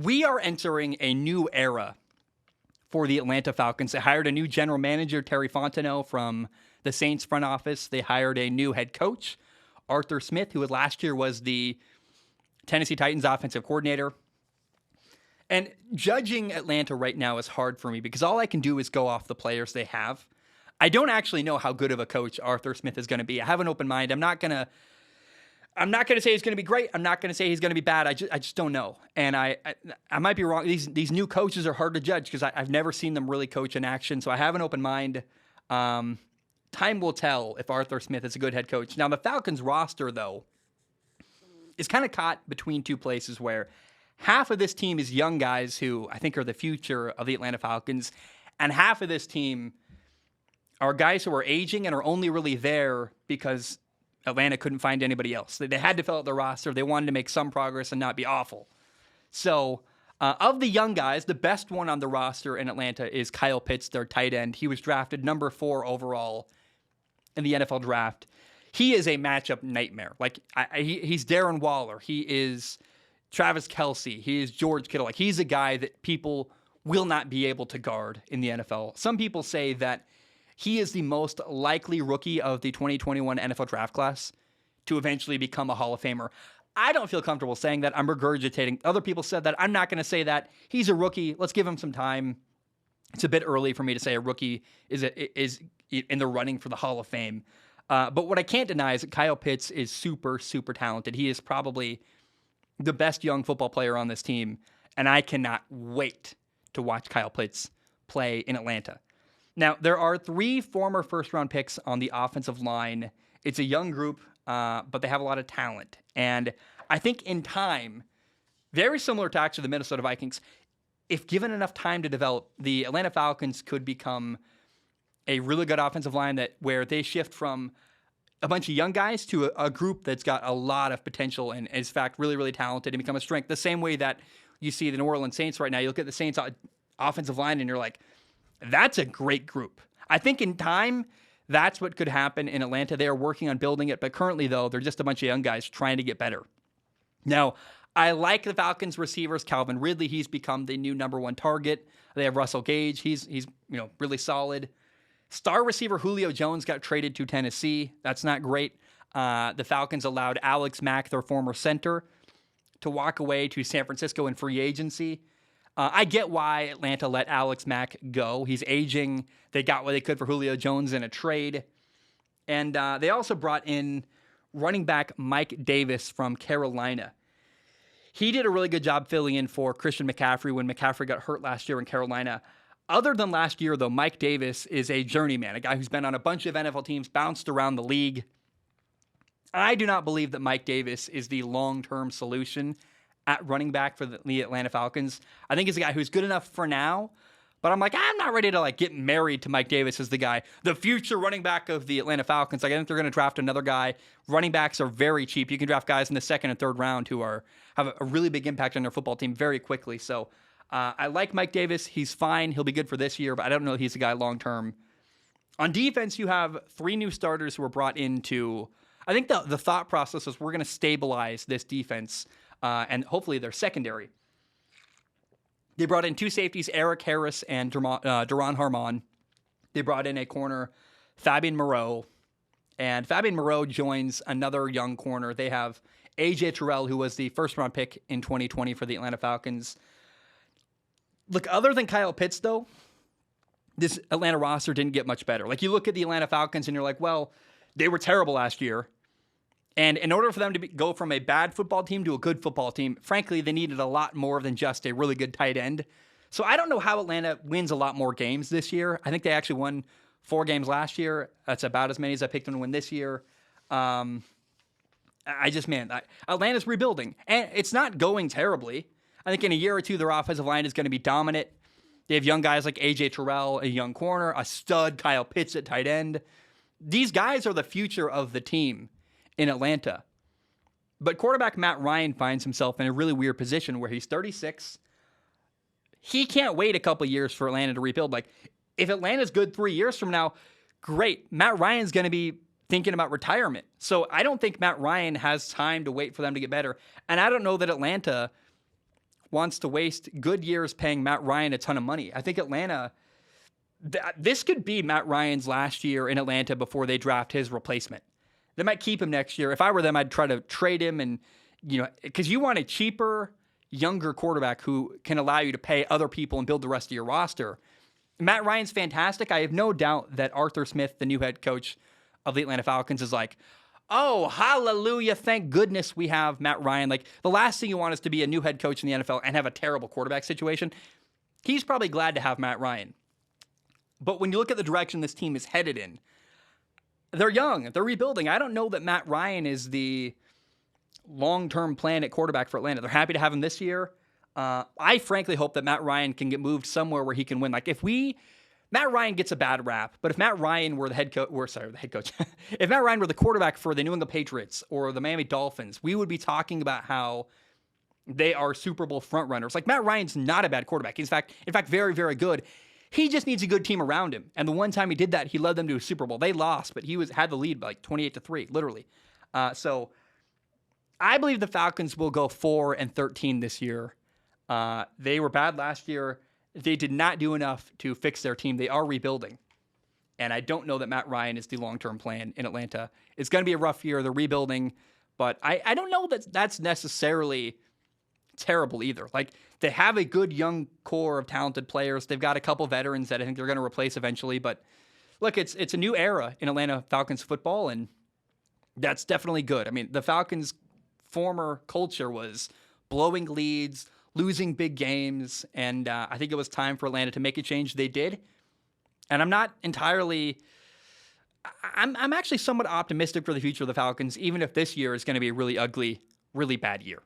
We are entering a new era for the Atlanta Falcons. They hired a new general manager, Terry Fontenot, from the Saints front office. They hired a new head coach, Arthur Smith, who last year was the Tennessee Titans offensive coordinator. And judging Atlanta right now is hard for me because all I can do is go off the players they have. I don't actually know how good of a coach Arthur Smith is going to be. I have an open mind. I'm not going to say he's going to be great. I'm not going to say he's going to be bad. I just don't know. And I might be wrong. These new coaches are hard to judge because I've never seen them really coach in action. So I have an open mind. Time will tell if Arthur Smith is a good head coach. Now, the Falcons roster, though, is kind of caught between two places where half of this team is young guys who I think are the future of the Atlanta Falcons, and half of this team are guys who are aging and are only really there because Atlanta couldn't find anybody else. They had to fill out their roster. They wanted to make some progress and not be awful. So, of the young guys, the best one on the roster in Atlanta is Kyle Pitts, their tight end. He was drafted number 4 overall in the NFL draft. He is a matchup nightmare. Like, he's Darren Waller. He is Travis Kelce. He is George Kittle. Like, he's a guy that people will not be able to guard in the NFL. Some people say that he is the most likely rookie of the 2021 NFL draft class to eventually become a Hall of Famer. I don't feel comfortable saying that. I'm regurgitating. Other people said that. I'm not going to say that. He's a rookie. Let's give him some time. It's a bit early for me to say a rookie is in the running for the Hall of Fame. But what I can't deny is that Kyle Pitts is super, super talented. He is probably the best young football player on this team, and I cannot wait to watch Kyle Pitts play in Atlanta. Now, there are 3 former first-round picks on the offensive line. It's a young group, but they have a lot of talent. And I think in time, very similar to actually the Minnesota Vikings, if given enough time to develop, the Atlanta Falcons could become a really good offensive line where they shift from a bunch of young guys to a group that's got a lot of potential and is, in fact, really, really talented and become a strength. The same way that you see the New Orleans Saints right now. You look at the Saints offensive line and you're like, that's a great group. I think in time, that's what could happen in Atlanta. They are working on building it, but currently, though, they're just a bunch of young guys trying to get better. Now, I like the Falcons receivers. Calvin Ridley, he's become the new number 1 target. They have Russell Gage. He's really solid. Star receiver Julio Jones got traded to Tennessee. That's not great. The Falcons allowed Alex Mack, their former center, to walk away to San Francisco in free agency. I get why Atlanta let Alex Mack go. He's aging. They got what they could for Julio Jones in a trade. And they also brought in running back Mike Davis from Carolina. He did a really good job filling in for Christian McCaffrey when McCaffrey got hurt last year in Carolina. Other than last year, though, Mike Davis is a journeyman, a guy who's been on a bunch of NFL teams, bounced around the league. I do not believe that Mike Davis is the long-term solution at running back for the Atlanta Falcons. I think he's a guy who's good enough for now, but I'm not ready to get married to Mike Davis as the future running back of the Atlanta Falcons. I think they're going to draft another guy. Running backs are very cheap. You can draft guys in the 2nd and 3rd round who have a really big impact on their football team very quickly. So I like Mike Davis. He's fine. He'll be good for this year, but I don't know if he's a guy long-term. On defense, you have 3 new starters who were brought into. I think the thought process is we're going to stabilize this defense and hopefully their secondary. They brought in 2 safeties, Eric Harris and Duron Harmon. They brought in a corner, Fabian Moreau. And Fabian Moreau joins another young corner. They have A.J. Terrell, who was the first-round pick in 2020 for the Atlanta Falcons. Look, other than Kyle Pitts, though, this Atlanta roster didn't get much better. You look at the Atlanta Falcons and you're like, well, they were terrible last year. And in order for them to go from a bad football team to a good football team, frankly, they needed a lot more than just a really good tight end. So I don't know how Atlanta wins a lot more games this year. I think they actually won 4 games last year. That's about as many as I picked them to win this year. Atlanta's rebuilding. And it's not going terribly. I think in a year or two, their offensive line is going to be dominant. They have young guys like A.J. Terrell, a young corner, a stud Kyle Pitts at tight end. These guys are the future of the team in Atlanta. But quarterback Matt Ryan finds himself in a really weird position where he's 36. He can't wait a couple years for Atlanta to rebuild. If Atlanta's good 3 years from now, great. Matt Ryan's going to be thinking about retirement. So I don't think Matt Ryan has time to wait for them to get better. And I don't know that Atlanta wants to waste good years paying Matt Ryan a ton of money. I think Atlanta, this could be Matt Ryan's last year in Atlanta before they draft his replacement. They might keep him next year. If I were them, I'd try to trade him, and because you want a cheaper, younger quarterback who can allow you to pay other people and build the rest of your roster. Matt Ryan's fantastic. I have no doubt that Arthur Smith, the new head coach of the Atlanta Falcons, is like, oh, hallelujah, thank goodness we have Matt Ryan. Like, the last thing you want is to be a new head coach in the NFL and have a terrible quarterback situation. He's probably glad to have Matt Ryan. But when you look at the direction this team is headed in, they're young, they're rebuilding. I don't know that Matt Ryan is the long-term plan at quarterback for Atlanta. They're happy to have him this year. I frankly hope that Matt Ryan can get moved somewhere where he can win. Like, Matt Ryan gets a bad rap, but if Matt Ryan were the head coach, if Matt Ryan were the quarterback for the New England Patriots or the Miami Dolphins, we would be talking about how they are Super Bowl frontrunners. Like, Matt Ryan's not a bad quarterback. He's in fact, very, very good. He just needs a good team around him. And the one time he did that, he led them to a Super Bowl. They lost, but he had the lead by like 28-3, literally. So I believe the Falcons will go 4-13 this year. They were bad last year. They did not do enough to fix their team. They are rebuilding. And I don't know that Matt Ryan is the long-term plan in Atlanta. It's going to be a rough year. They're rebuilding. But I don't know that that's necessarily terrible either. Like, they have a good young core of talented players. They've got a couple veterans that I think they're going to replace eventually. But look, it's a new era in Atlanta Falcons football, and that's definitely good. I mean, the Falcons' former culture was blowing leads, losing big games, and I think it was time for Atlanta to make a change. They did, and I'm not entirely. I'm actually somewhat optimistic for the future of the Falcons, even if this year is going to be a really ugly, really bad year.